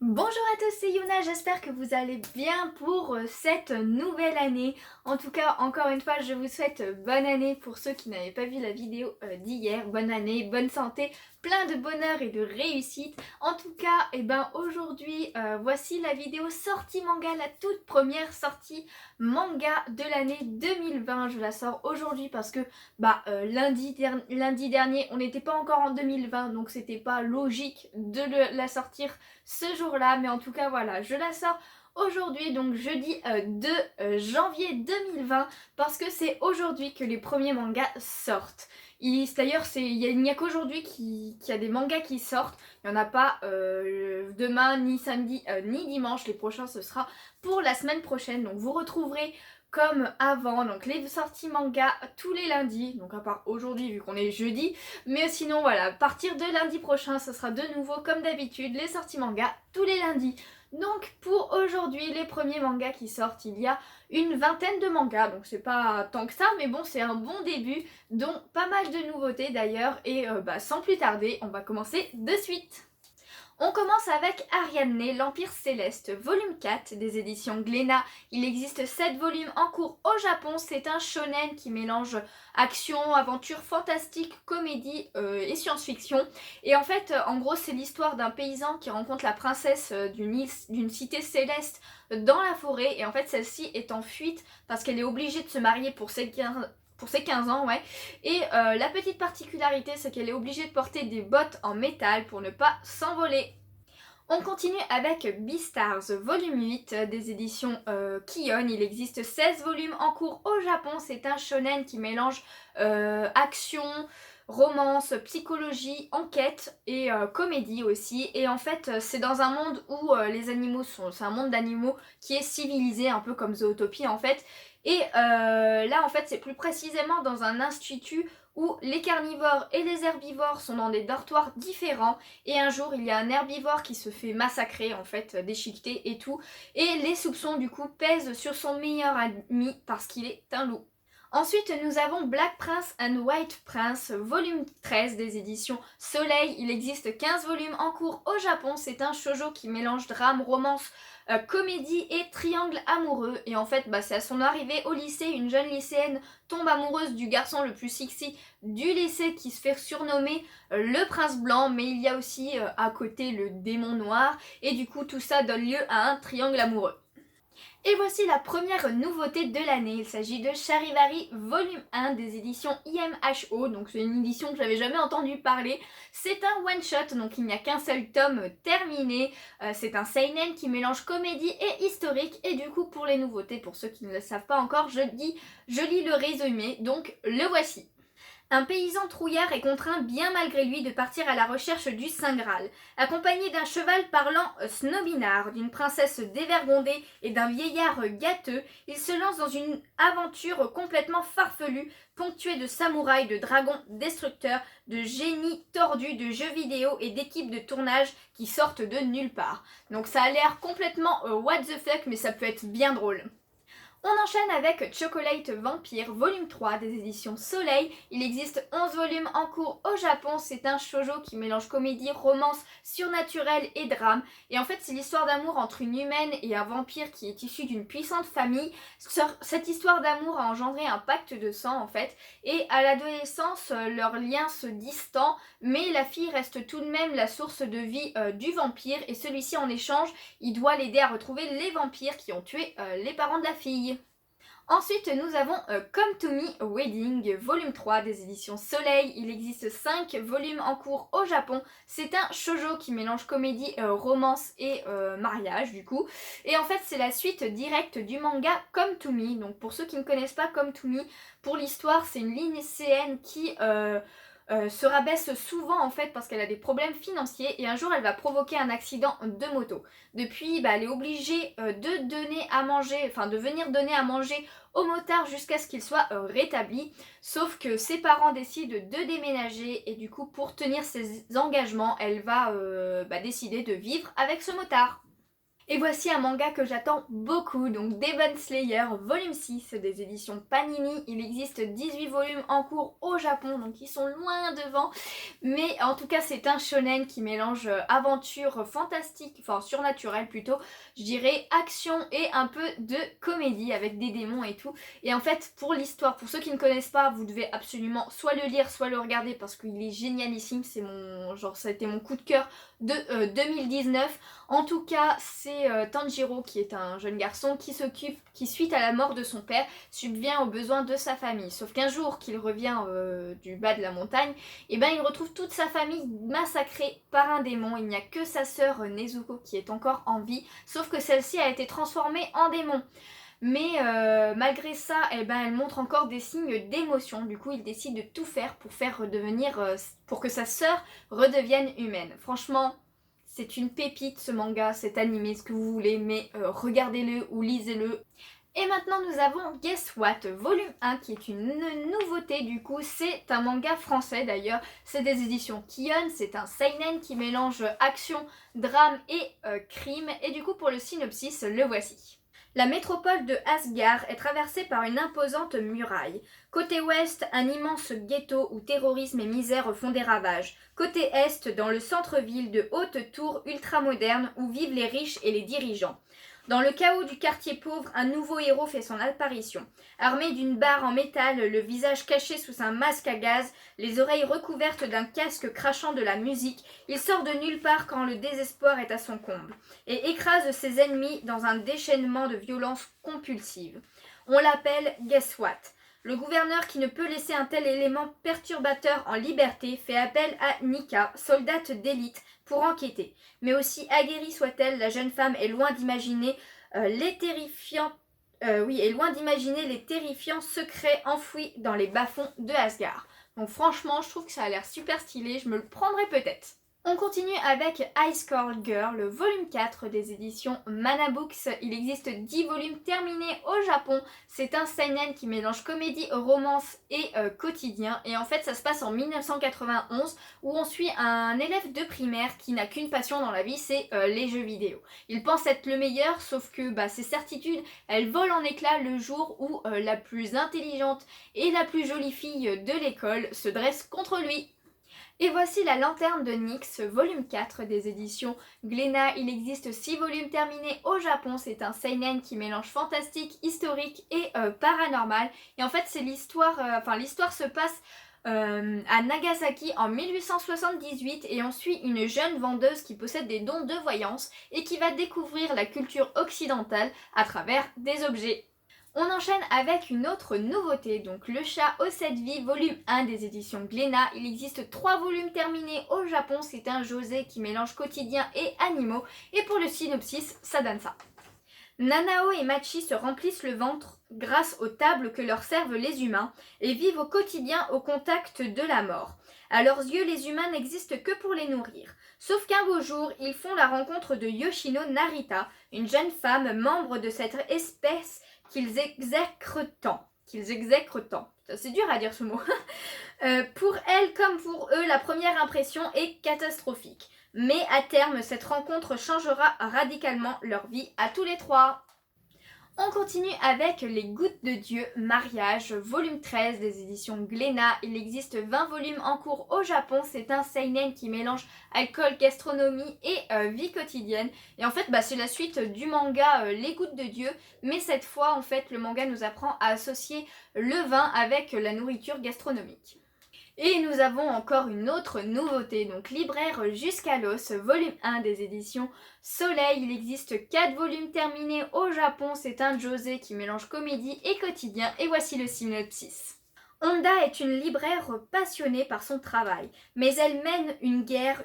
Bonjour à tous, c'est Yuna, j'espère que vous allez bien pour cette nouvelle année. En tout cas, encore une fois, je vous souhaite bonne année pour ceux qui n'avaient pas vu la vidéo d'hier. Bonne année, bonne santé, plein de bonheur et de réussite. En tout cas, aujourd'hui, voici la vidéo sortie manga, la toute première sortie manga de l'année 2020. Je la sors aujourd'hui parce que lundi dernier, on n'était pas encore en 2020, donc c'était pas logique de la sortir ce jour-là, mais en tout cas voilà, je la sors aujourd'hui, donc jeudi 2 janvier 2020, parce que c'est aujourd'hui que les premiers mangas sortent. D'ailleurs, il n'y a qu'aujourd'hui qu'il y a des mangas qui sortent. Il n'y en a pas demain, ni samedi, ni dimanche. Les prochains, ce sera pour la semaine prochaine. Donc vous retrouverez comme avant, donc les sorties manga tous les lundis, donc à part aujourd'hui vu qu'on est jeudi, mais sinon voilà, à partir de lundi prochain, ce sera de nouveau comme d'habitude les sorties manga tous les lundis. Donc pour aujourd'hui, les premiers mangas qui sortent, il y a une vingtaine de mangas, donc c'est pas tant que ça, mais bon c'est un bon début, dont pas mal de nouveautés d'ailleurs, et sans plus tarder, on va commencer de suite. On commence avec Ariadne, l'Empire Céleste, volume 4 des éditions Glénat. Il existe 7 volumes en cours au Japon. C'est un shonen qui mélange action, aventure fantastique, comédie et science-fiction. Et en fait, en gros, c'est l'histoire d'un paysan qui rencontre la princesse d'une cité céleste dans la forêt. Et en fait, celle-ci est en fuite parce qu'elle est obligée de se marier pour ses 15 ans, ouais. Et la petite particularité, c'est qu'elle est obligée de porter des bottes en métal pour ne pas s'envoler. On continue avec Beastars, volume 8 des éditions Kion. Il existe 16 volumes en cours au Japon. C'est un shonen qui mélange action, romance, psychologie, enquête et comédie aussi. Et en fait, c'est dans un monde où c'est un monde d'animaux qui est civilisé, un peu comme Zootopie en fait. Et là, en fait, c'est plus précisément dans un institut où les carnivores et les herbivores sont dans des dortoirs différents. Et un jour, il y a un herbivore qui se fait massacrer, en fait, déchiqueter et tout. Et les soupçons, du coup, pèsent sur son meilleur ami parce qu'il est un loup. Ensuite, nous avons Black Prince and White Prince, volume 13 des éditions Soleil. Il existe 15 volumes en cours au Japon. C'est un shoujo qui mélange drame, romance, comédie et triangle amoureux. Et en fait, c'est à son arrivée au lycée, une jeune lycéenne tombe amoureuse du garçon le plus sexy du lycée qui se fait surnommer le prince blanc, mais il y a aussi à côté le démon noir. Et du coup, tout ça donne lieu à un triangle amoureux. Et voici la première nouveauté de l'année. Il s'agit de Charivari volume 1 des éditions IMHO. Donc c'est une édition que j'avais jamais entendu parler. C'est un one shot, donc il n'y a qu'un seul tome terminé. C'est un seinen qui mélange comédie et historique. Et du coup, pour les nouveautés, pour ceux qui ne le savent pas encore, je lis le résumé. Donc le voici. Un paysan trouillard est contraint bien malgré lui de partir à la recherche du Saint Graal. Accompagné d'un cheval parlant snobinard, d'une princesse dévergondée et d'un vieillard gâteux, il se lance dans une aventure complètement farfelue, ponctuée de samouraïs, de dragons destructeurs, de génies tordus, de jeux vidéo et d'équipes de tournage qui sortent de nulle part. Donc ça a l'air complètement what the fuck, mais ça peut être bien drôle. On enchaîne avec Chocolate Vampire, volume 3 des éditions Soleil. Il existe 11 volumes en cours au Japon. C'est un shoujo qui mélange comédie, romance, surnaturel et drame. Et en fait, c'est l'histoire d'amour entre une humaine et un vampire qui est issu d'une puissante famille. Cette histoire d'amour a engendré un pacte de sang en fait. Et à l'adolescence, leur lien se distend, mais la fille reste tout de même la source de vie du vampire. Et celui-ci, en échange, il doit l'aider à retrouver les vampires qui ont tué les parents de la fille. Ensuite, nous avons Come to Me Wedding, volume 3 des éditions Soleil. Il existe 5 volumes en cours au Japon. C'est un shoujo qui mélange comédie, romance et mariage du coup. Et en fait, c'est la suite directe du manga Come to Me. Donc pour ceux qui ne connaissent pas Come to Me, pour l'histoire, c'est une lycéenne qui se rabaisse souvent en fait parce qu'elle a des problèmes financiers et un jour elle va provoquer un accident de moto. Depuis, elle est obligée de donner à manger, enfin de venir donner à manger au motard jusqu'à ce qu'il soit rétabli. Sauf que ses parents décident de déménager et du coup pour tenir ses engagements, elle va décider de vivre avec ce motard. Et voici un manga que j'attends beaucoup, donc Demon Slayer volume 6 des éditions Panini. Il existe 18 volumes en cours au Japon, donc ils sont loin devant. Mais en tout cas c'est un shonen qui mélange aventure fantastique, enfin surnaturelle plutôt, je dirais action et un peu de comédie avec des démons et tout. Et en fait pour l'histoire, pour ceux qui ne connaissent pas, vous devez absolument soit le lire, soit le regarder parce qu'il est génialissime. C'est mon, genre ça a été mon coup de cœur de 2019. En tout cas, c'est Tanjiro qui est un jeune garçon qui suite à la mort de son père, subvient aux besoins de sa famille. Sauf qu'un jour qu'il revient du bas de la montagne, et ben il retrouve toute sa famille massacrée par un démon. Il n'y a que sa sœur Nezuko qui est encore en vie, sauf que celle-ci a été transformée en démon. Mais malgré ça, eh ben, elle montre encore des signes d'émotion. Du coup, il décide de tout faire pour pour que sa sœur redevienne humaine. Franchement, c'est une pépite ce manga, cet animé, ce que vous voulez, mais regardez-le ou lisez-le. Et maintenant nous avons Guess What, volume 1 qui est une nouveauté du coup, c'est un manga français d'ailleurs, c'est des éditions Kion, c'est un seinen qui mélange action, drame et crime, et du coup pour le synopsis, le voici. La métropole de Asgard est traversée par une imposante muraille. Côté ouest, un immense ghetto où terrorisme et misère font des ravages. Côté est, dans le centre-ville, de hautes tours ultramodernes où vivent les riches et les dirigeants. Dans le chaos du quartier pauvre, un nouveau héros fait son apparition. Armé d'une barre en métal, le visage caché sous un masque à gaz, les oreilles recouvertes d'un casque crachant de la musique, il sort de nulle part quand le désespoir est à son comble, et écrase ses ennemis dans un déchaînement de violence compulsive. On l'appelle Guess What. Le gouverneur qui ne peut laisser un tel élément perturbateur en liberté fait appel à Nika, soldate d'élite, pour enquêter. Mais aussi aguerrie soit-elle, la jeune femme est loin d'imaginer les terrifiants les terrifiants secrets enfouis dans les bas-fonds de Asgard. Donc franchement, je trouve que ça a l'air super stylé, je me le prendrai peut-être. On continue avec Ice Cold Girl, le volume 4 des éditions Mana Books. Il existe 10 volumes terminés au Japon. C'est un seinen qui mélange comédie, romance et quotidien. Et en fait, ça se passe en 1991 où on suit un élève de primaire qui n'a qu'une passion dans la vie, c'est les jeux vidéo. Il pense être le meilleur, sauf que ses certitudes, elles volent en éclats le jour où la plus intelligente et la plus jolie fille de l'école se dresse contre lui. Et voici La Lanterne de Nyx, volume 4 des éditions Glénat. Il existe 6 volumes terminés au Japon. C'est un seinen qui mélange fantastique, historique et paranormal. Et en fait, c'est l'histoire se passe à Nagasaki en 1878 et on suit une jeune vendeuse qui possède des dons de voyance et qui va découvrir la culture occidentale à travers des objets. On enchaîne avec une autre nouveauté, donc Le Chat aux 7 vies, volume 1 des éditions Glénat. Il existe 3 volumes terminés au Japon, c'est un josei qui mélange quotidien et animaux. Et pour le synopsis, ça donne ça. Nanao et Machi se remplissent le ventre grâce aux tables que leur servent les humains et vivent au quotidien au contact de la mort. À leurs yeux, les humains n'existent que pour les nourrir. Sauf qu'un beau jour, ils font la rencontre de Yoshino Narita, une jeune femme membre de cette espèce qu'ils exècrent tant. C'est dur à dire ce mot. Pour elle comme pour eux, la première impression est catastrophique. Mais à terme, cette rencontre changera radicalement leur vie à tous les trois. On continue avec Les Gouttes de Dieu, mariage, volume 13 des éditions Glénat. Il existe 20 volumes en cours au Japon. C'est un seinen qui mélange alcool, gastronomie et vie quotidienne. Et en fait, c'est la suite du manga Les Gouttes de Dieu. Mais cette fois, en fait, le manga nous apprend à associer le vin avec la nourriture gastronomique. Et nous avons encore une autre nouveauté, donc Libraire jusqu'à l'os, volume 1 des éditions Soleil. Il existe 4 volumes terminés au Japon, c'est un josei qui mélange comédie et quotidien, et voici le synopsis. Honda est une libraire passionnée par son travail, mais elle mène une guerre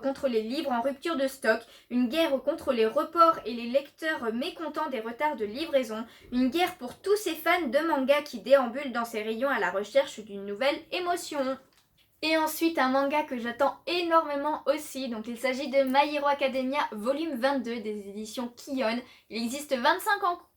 contre les livres en rupture de stock, une guerre contre les reports et les lecteurs mécontents des retards de livraison, une guerre pour tous ces fans de manga qui déambulent dans ses rayons à la recherche d'une nouvelle émotion. Et ensuite un manga que j'attends énormément aussi, donc il s'agit de My Hero Academia volume 22 des éditions Kion. Il existe 25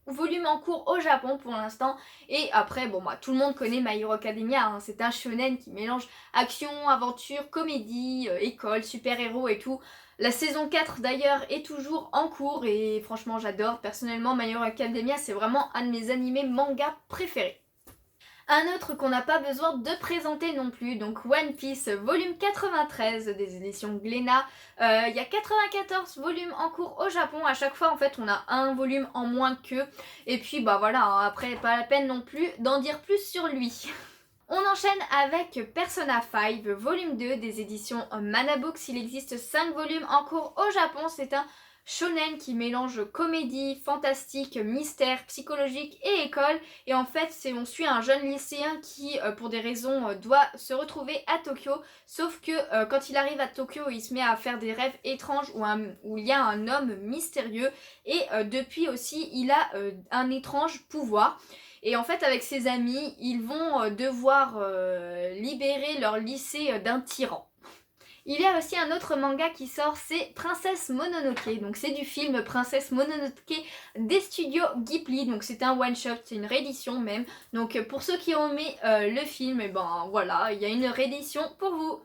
volumes en cours au Japon pour l'instant, et après tout le monde connaît My Hero Academia, c'est un shonen qui mélange action, aventure, comédie, école, super-héros et tout. La saison 4 d'ailleurs est toujours en cours et franchement j'adore. Personnellement, My Hero Academia c'est vraiment un de mes animés manga préférés. Un autre qu'on n'a pas besoin de présenter non plus, donc One Piece volume 93 des éditions Glénat. Il y a 94 volumes en cours au Japon, à chaque fois en fait on a un volume en moins qu'eux. Et puis bah voilà, hein, après pas la peine non plus d'en dire plus sur lui. On enchaîne avec Persona 5 volume 2 des éditions Manabooks. Il existe 5 volumes en cours au Japon, c'est un shonen qui mélange comédie, fantastique, mystère, psychologique et école. Et en fait, on suit un jeune lycéen qui, pour des raisons, doit se retrouver à Tokyo. Sauf que quand il arrive à Tokyo, il se met à faire des rêves étranges où il y a un homme mystérieux. Et depuis aussi, il a un étrange pouvoir. Et en fait, avec ses amis, ils vont devoir libérer leur lycée d'un tyran. Il y a aussi un autre manga qui sort, c'est Princesse Mononoke. Donc c'est du film Princesse Mononoke des studios Ghibli. Donc c'est un one shot, c'est une réédition même. Donc pour ceux qui ont aimé le film, et ben voilà, il y a une réédition pour vous.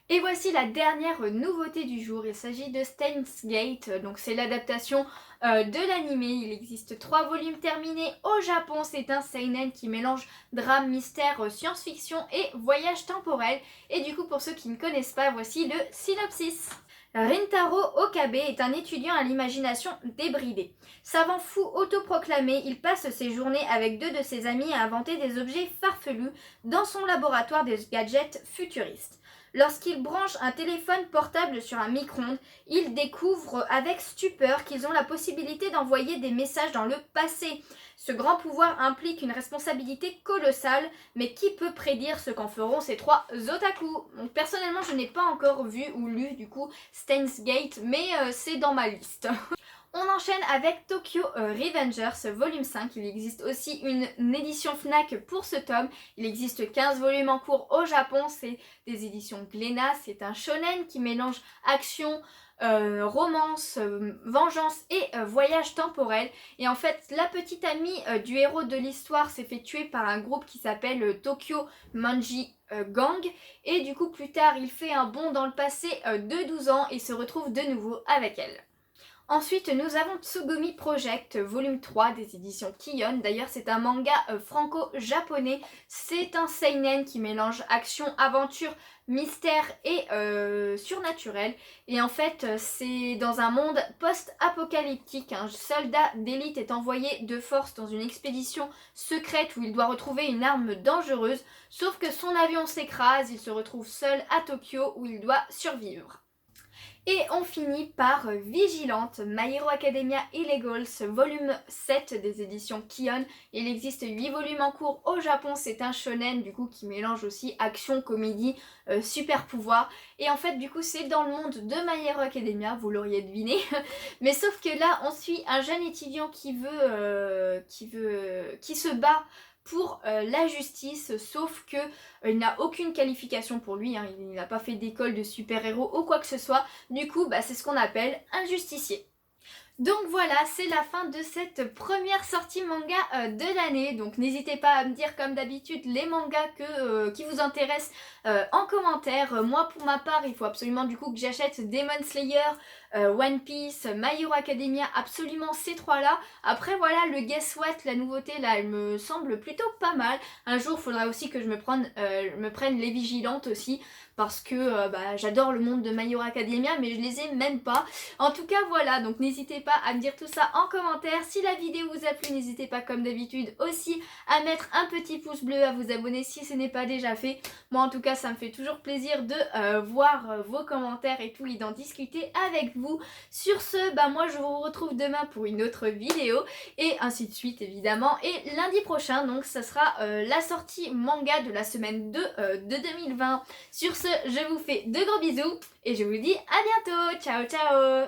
Et voici la dernière nouveauté du jour, il s'agit de Steins Gate, donc c'est l'adaptation de l'animé. Il existe 3 volumes terminés au Japon, c'est un seinen qui mélange drame, mystère, science-fiction et voyage temporel. Et du coup pour ceux qui ne connaissent pas, voici le synopsis. Rintaro Okabe est un étudiant à l'imagination débridée. Savant fou autoproclamé, il passe ses journées avec 2 de ses amis à inventer des objets farfelus dans son laboratoire des gadgets futuristes. Lorsqu'il branche un téléphone portable sur un micro-ondes, il découvre avec stupeur qu'ils ont la possibilité d'envoyer des messages dans le passé. Ce grand pouvoir implique une responsabilité colossale, mais qui peut prédire ce qu'en feront ces 3 otaku? Donc personnellement, je n'ai pas encore vu ou lu du coup Steins Gate, mais c'est dans ma liste. On enchaîne avec Tokyo Revengers volume 5. Il existe aussi une édition FNAC pour ce tome. Il existe 15 volumes en cours au Japon. C'est des éditions Glénat. C'est un shonen qui mélange action, romance, vengeance et voyage temporel. Et en fait, la petite amie du héros de l'histoire s'est fait tuer par un groupe qui s'appelle Tokyo Manji Gang. Et du coup, plus tard, il fait un bond dans le passé de 12 ans et se retrouve de nouveau avec elle. Ensuite, nous avons Tsugumi Project, volume 3 des éditions Kion. D'ailleurs, c'est un manga franco-japonais. C'est un seinen qui mélange action, aventure, mystère et surnaturel. Et en fait, c'est dans un monde post-apocalyptique. Un soldat d'élite est envoyé de force dans une expédition secrète où il doit retrouver une arme dangereuse. Sauf que son avion s'écrase, il se retrouve seul à Tokyo où il doit survivre. Et on finit par Vigilante, My Hero Academia Illegals, volume 7 des éditions Kion. Il existe 8 volumes en cours au Japon, c'est un shonen du coup qui mélange aussi action, comédie, super pouvoir. Et en fait du coup c'est dans le monde de My Hero Academia, vous l'auriez deviné. Mais sauf que là on suit un jeune étudiant qui se bat pour la justice, sauf que il n'a aucune qualification pour lui, hein, il n'a pas fait d'école de super-héros ou quoi que ce soit, du coup c'est ce qu'on appelle un justicier. Donc voilà, c'est la fin de cette première sortie manga de l'année. Donc n'hésitez pas à me dire comme d'habitude les mangas qui vous intéressent en commentaire. Moi pour ma part, il faut absolument du coup que j'achète Demon Slayer, One Piece, My Hero Academia, absolument ces 3 là. Après voilà, le Guess What, la nouveauté là, elle me semble plutôt pas mal. Un jour, il faudra aussi que je me prenne les Vigilantes aussi. Parce que j'adore le monde de My Hero Academia, mais je les ai même pas. En tout cas voilà, donc n'hésitez pas à me dire tout ça en commentaire. Si la vidéo vous a plu, n'hésitez pas comme d'habitude aussi à mettre un petit pouce bleu, à vous abonner si ce n'est pas déjà fait. Moi en tout cas ça me fait toujours plaisir de voir vos commentaires et tout et d'en discuter avec vous. Sur ce, moi je vous retrouve demain pour une autre vidéo et ainsi de suite évidemment. Et lundi prochain donc ça sera la sortie manga de la semaine 2 de 2020. Sur ce, je vous fais de gros bisous et je vous dis à bientôt. Ciao ciao.